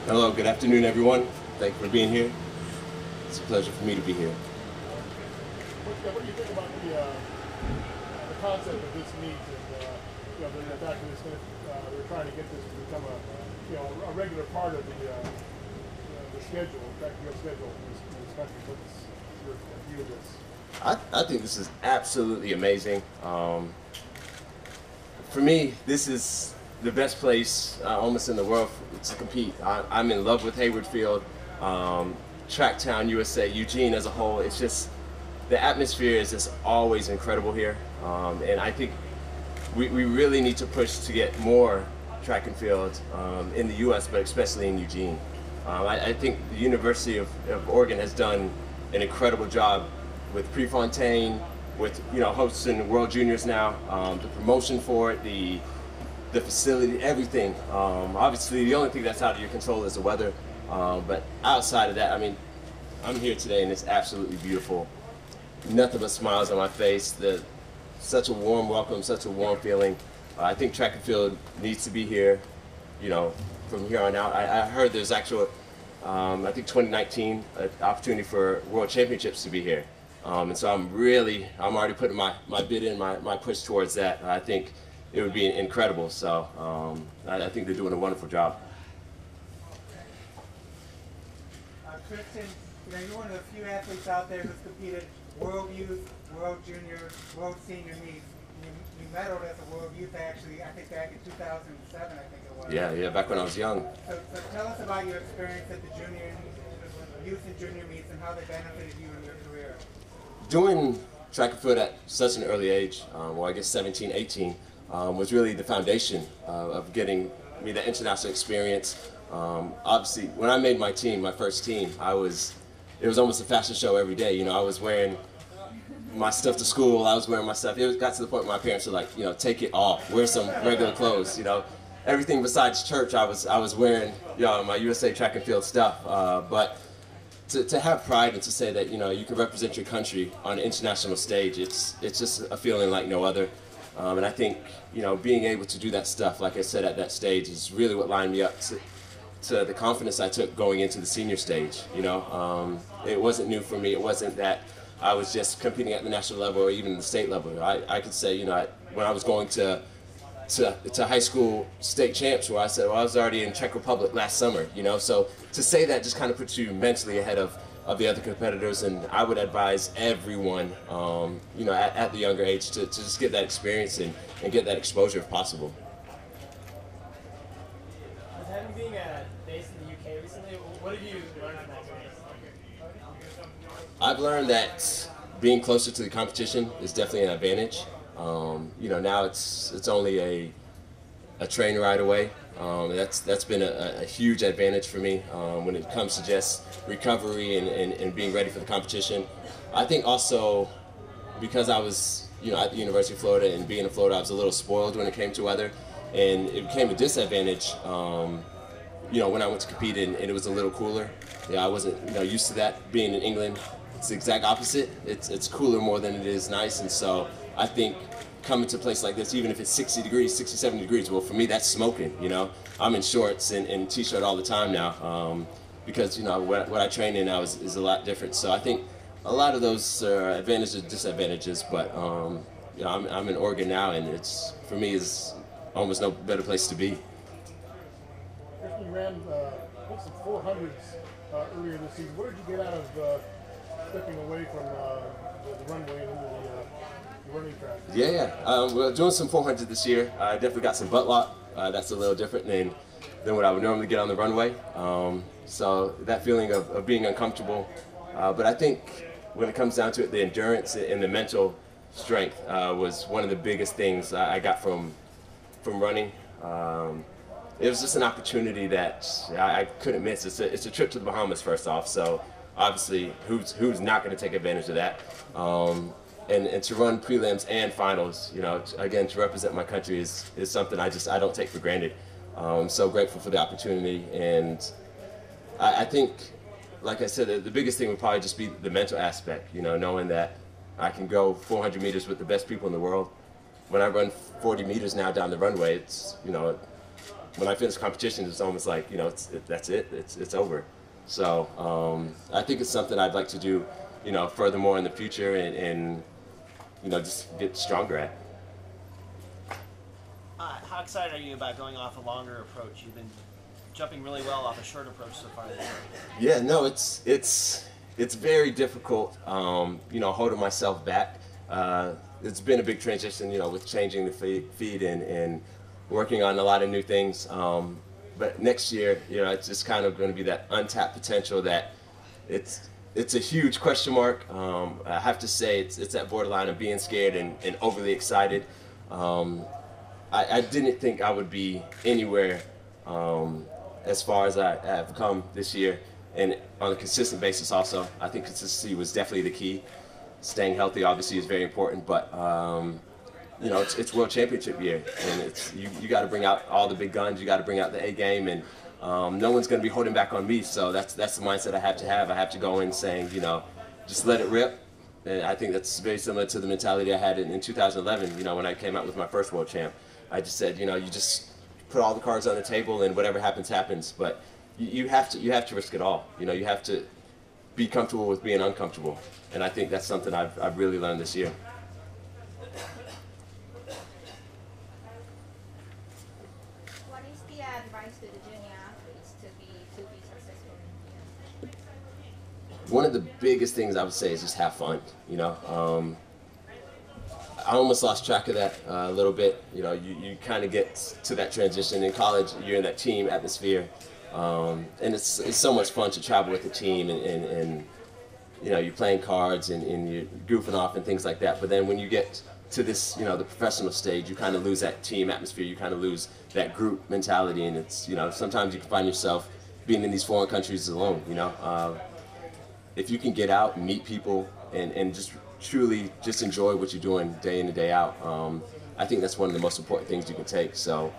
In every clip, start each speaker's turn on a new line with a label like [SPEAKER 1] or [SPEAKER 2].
[SPEAKER 1] Hello, good afternoon, everyone. Thank you for being here. It's a pleasure for me to be here.
[SPEAKER 2] What do you think about the concept of this meet and the fact that they're trying to get this to become a regular part of the schedule, track and field schedule in this country? What's your view of this?
[SPEAKER 1] I think this is absolutely amazing. For me, this is the best place almost in the world to compete. I'm in love with Hayward Field, TrackTown, USA, Eugene as a whole. It's just, the atmosphere is just always incredible here. And I think we really need to push to get more track and field in the US, but especially in Eugene. I think the University of Oregon has done an incredible job with Prefontaine, with hosting World Juniors now, the promotion for it, the facility, everything. Obviously, the only thing that's out of your control is the weather. But outside of that, I mean, I'm here today and it's absolutely beautiful. Nothing but smiles on my face. Such a warm welcome, such a warm feeling. I think track and field needs to be here, from here on out. I heard there's actual, I think 2019, an opportunity for World Championships to be here. And so I'm already putting my bid in, my push towards that. I think it would be incredible. So I think they're doing a wonderful job.
[SPEAKER 3] Christian, you're one of the few athletes out there who's competed World Youth, World Junior, World Senior meets. You medaled as a World Youth actually, I think back in 2007, I think it was.
[SPEAKER 1] Yeah, back when I was young.
[SPEAKER 3] So tell us about your experience at the junior, youth and junior meets and how they benefited you in your career.
[SPEAKER 1] Doing track and field at such an early age, well I guess 17, 18, was really the foundation of getting me that international experience. Obviously, when I made my team, my first team, it was almost a fashion show every day. I was wearing my stuff to school, I was wearing my stuff. It got to the point where my parents were like, take it off, wear some regular clothes, Everything besides church, I was wearing, my USA track and field stuff. But to have pride and to say that, you can represent your country on an international stage, it's just a feeling like no other. And I think, being able to do that stuff, like I said, at that stage is really what lined me up to the confidence I took going into the senior stage. It wasn't new for me. It wasn't that I was just competing at the national level or even the state level. I could say, when I was going to high school state champs, where I said, well, I was already in Czech Republic last summer. So to say that just kind of puts you mentally ahead of the other competitors, and I would advise everyone, at the younger age to just get that experience and get that exposure if possible.
[SPEAKER 4] Having being based in the UK recently, what have you learned from that experience?
[SPEAKER 1] I've learned that being closer to the competition is definitely an advantage. Now it's only a train ride away. That's been a huge advantage for me when it comes to just recovery and being ready for the competition. I think also because I was at the University of Florida, and being in Florida, I was a little spoiled when it came to weather, and it became a disadvantage when I went to compete and it was a little cooler. I wasn't used to that. Being in England, it's the exact opposite. It's cooler more than it is nice, and so I think coming to a place like this, even if it's 60 degrees, 60, 70 degrees, well, for me, that's smoking, I'm in shorts and t-shirt all the time now because, what I train in now is a lot different. So I think a lot of those are advantages and disadvantages, but, I'm in Oregon now, and for me, is almost no better place to be.
[SPEAKER 2] You ran some 400s earlier this season. What did you get out of stepping away from the runway and into the running track?
[SPEAKER 1] Yeah. We're doing some 400 this year. I definitely got some butt lock. That's a little different than what I would normally get on the runway. So that feeling of being uncomfortable. But I think when it comes down to it, the endurance and the mental strength was one of the biggest things I got from running. It was just an opportunity that I couldn't miss. It's a trip to the Bahamas, first off. So obviously, who's not going to take advantage of that? And to run prelims and finals, again, to represent my country is something I don't take for granted. I'm so grateful for the opportunity, and I think, like I said, the biggest thing would probably just be the mental aspect, knowing that I can go 400 meters with the best people in the world. When I run 40 meters now down the runway, it's, when I finish competition, it's almost like, you know, that's it, it's over. So I think it's something I'd like to do, you know, furthermore in the future, and you know, just get stronger at.
[SPEAKER 5] How excited are you about going off a longer approach? You've been jumping really well off a short approach so far this year.
[SPEAKER 1] Yeah, no, it's very difficult, you know, holding myself back. It's been a big transition, you know, with changing the feed and working on a lot of new things. But next year, you know, it's just kind of going to be that untapped potential that it's a huge question mark. I have to say it's that borderline of being scared and overly excited. I didn't think I would be anywhere as far as I have come this year, and on a consistent basis also. I think consistency was definitely the key. Staying healthy obviously is very important, but you know, it's World Championship year, and it's you got to bring out all the big guns. You got to bring out the A game, and no one's going to be holding back on me. So that's the mindset I have to have. I have to go in saying, you know, just let it rip. And I think that's very similar to the mentality I had in 2011. You know, when I came out with my first World Champ, I just said, you know, you just put all the cards on the table, and whatever happens, happens. But you have to risk it all. You know, you have to be comfortable with being uncomfortable, and I think that's something I've really learned this year.
[SPEAKER 6] What is the advice to the junior athletes to be successful in the
[SPEAKER 1] One of the biggest things I would say is just have fun. You know, I almost lost track of that a little bit. You know, you kind of get to that transition in college. You're in that team atmosphere, and it's so much fun to travel with the team, and you know, you're playing cards and you're goofing off and things like that. But then when you get to this, you know, the professional stage, you kind of lose that team atmosphere. You kind of lose that group mentality, and it's, you know, sometimes you can find yourself being in these foreign countries alone. You know, if you can get out and meet people and just truly just enjoy what you're doing day in and day out, I think that's one of the most important things you can take. So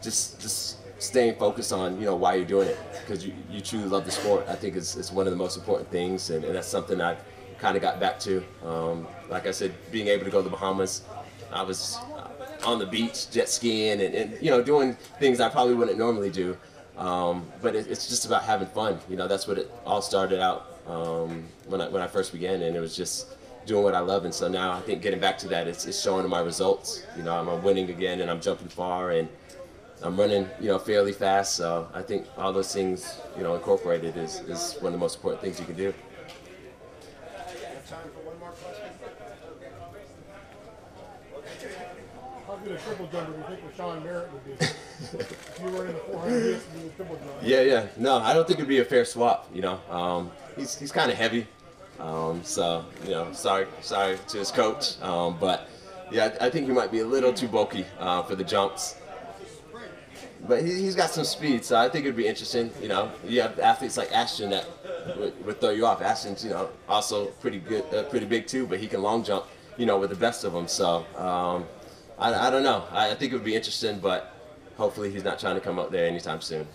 [SPEAKER 1] just staying focused on, you know, why you're doing it, because you truly love the sport. I think it's one of the most important things, and that's something I kind of got back to. Like I said, being able to go to the Bahamas, I was on the beach jet skiing and you know, doing things I probably wouldn't normally do, but it's just about having fun. You know, that's what it all started out when I first began, and it was just doing what I love. And so now I think getting back to that, it's showing in my results. You know, I'm winning again, and I'm jumping far, and I'm running, you know, fairly fast. So I think all those things, you know, incorporated is one of the most important things you can do.
[SPEAKER 7] Time for one more question.
[SPEAKER 2] How good a triple jumper do you think Rashawn Merritt would be? If you were in the 400 meters and you were triple jumper.
[SPEAKER 1] Yeah. No, I don't think it'd be a fair swap. You know, he's kind of heavy. So, you know, sorry to his coach, but yeah, I think he might be a little too bulky for the jumps. But he's got some speed, so I think it'd be interesting. You know, you have athletes like Ashton that would throw you off. Ashton's, you know, also pretty good, pretty big too, but he can long jump, you know, with the best of them. So I don't know. I think it would be interesting, but hopefully he's not trying to come up there anytime soon.